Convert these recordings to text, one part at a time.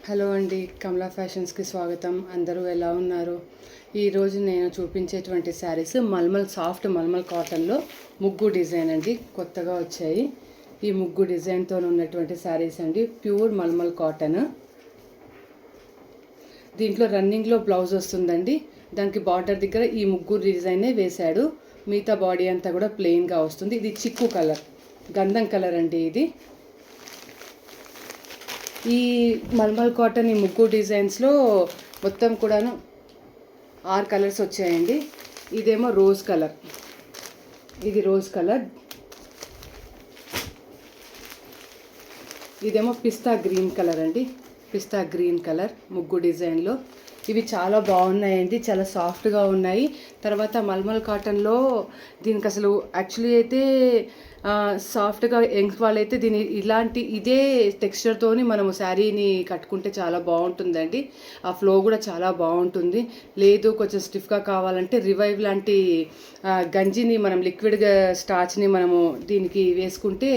Hello అండి, కమలా ఫ్యాషన్స్కి స్వాగతం. అందరూ ఎలా ఉన్నారు? ఈరోజు నేను చూపించేటువంటి శారీస్ సాఫ్ట్ మల్మల్ కాటన్లో ముగ్గు డిజైన్ అండి. కొత్తగా వచ్చాయి ఈ ముగ్గు డిజైన్తో ఉన్నటువంటి శారీస్ అండి. Pure mulmul cotton. దీంట్లో రన్నింగ్లో బ్లౌజ్ వస్తుందండి. దానికి బార్డర్ దగ్గర ఈ ముగ్గు డిజైనే వేశాడు. మిగతా బాడీ అంతా కూడా ప్లెయిన్గా వస్తుంది. ఇది చిక్కు కలర్, గంధం కలర్ అండి. ఇది ఈ మల్మల్ కాటన్ ఈ ముగ్గు డిజైన్స్లో మొత్తం కూడాను 6 కలర్స్ వచ్చాయండి. ఇదేమో రోజ్ కలర్, ఇది రోజ్ కలర్, ఇదేమో పిస్తా గ్రీన్ కలర్ అండి. పిస్తా గ్రీన్ కలర్ ముగ్గు డిజైన్లో ఇవి చాలా బాగున్నాయండి. చాలా సాఫ్ట్గా ఉన్నాయి. తర్వాత మల్మల్ కాటన్లో దీనికి అసలు యాక్చువల్లీ అయితే సాఫ్ట్గా యంగ్స్ వాళ్ళైతే ఇదే టెక్స్చర్తోని మనము శారీని కట్టుకుంటే చాలా బాగుంటుందండి. ఆ ఫ్లో కూడా చాలా బాగుంటుంది. లేదు కొంచెం స్టిఫ్గా కావాలంటే రివైవ్ లాంటి గంజిని మనం లిక్విడ్గా స్టార్చ్ని మనము దీనికి వేసుకుంటే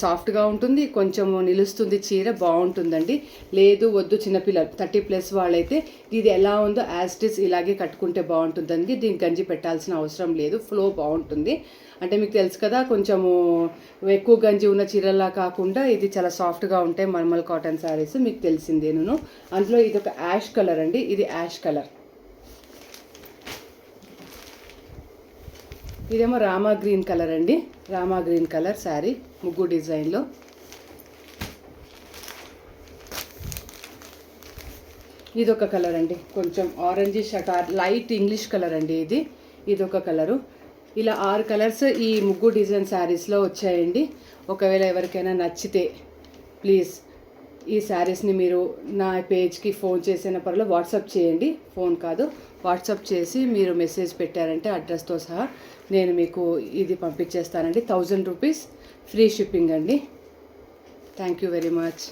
సాఫ్ట్గా ఉంటుంది, కొంచెము నిలుస్తుంది, చీర బాగుంటుందండి. లేదు వద్దు చిన్నపిల్లలు 30+ వాళ్ళైతే ఇది ఎలా ఉందో యాజ్ ఇట్ ఈస్ ఇలాగే కట్టుకుంటే బాగుంటుందండి. దీనికి గంజి పెట్టాల్సిన అవసరం లేదు, ఫ్లో బాగుంటుంది. అంటే మీకు తెలుసు కదా, కొంచెము ఎక్కువ గంజి ఉన్న చీరలా కాకుండా ఇది చాలా సాఫ్ట్గా ఉంటాయి మల్మల్ కాటన్ శారీస్, మీకు తెలిసిందేను. అందులో ఇది ఒక యాష్ కలర్ అండి. ఇది యాష్ కలర్. ఇదేమో రామా గ్రీన్ కలర్ అండి. రామా గ్రీన్ కలర్ శారీ ముగ్గు డిజైన్లో. ఇదొక కలర్ అండి, కొంచెం ఆరెంజ్ షటార్ లైట్ ఇంగ్లీష్ కలర్ అండి. ఇదొక కలరు. ఇలా 6 కలర్స్ ఈ ముగ్గు డిజైన్ శారీస్లో వచ్చాయండి. ఒకవేళ ఎవరికైనా నచ్చితే ప్లీజ్ ఈ శారీస్ని మీరు నా పేజ్కి ఫోన్ చేసిన పర్లేదు వాట్సాప్ చేయండి. ఫోన్ కాదు, వాట్సాప్ చేసి మీరు మెసేజ్ పెట్టారంటే అడ్రస్తో సహా నేను మీకు ఇది పంపించేస్తానండి. 1000 రూపీస్ ఫ్రీ షిప్పింగ్ అండి. Thank you very much.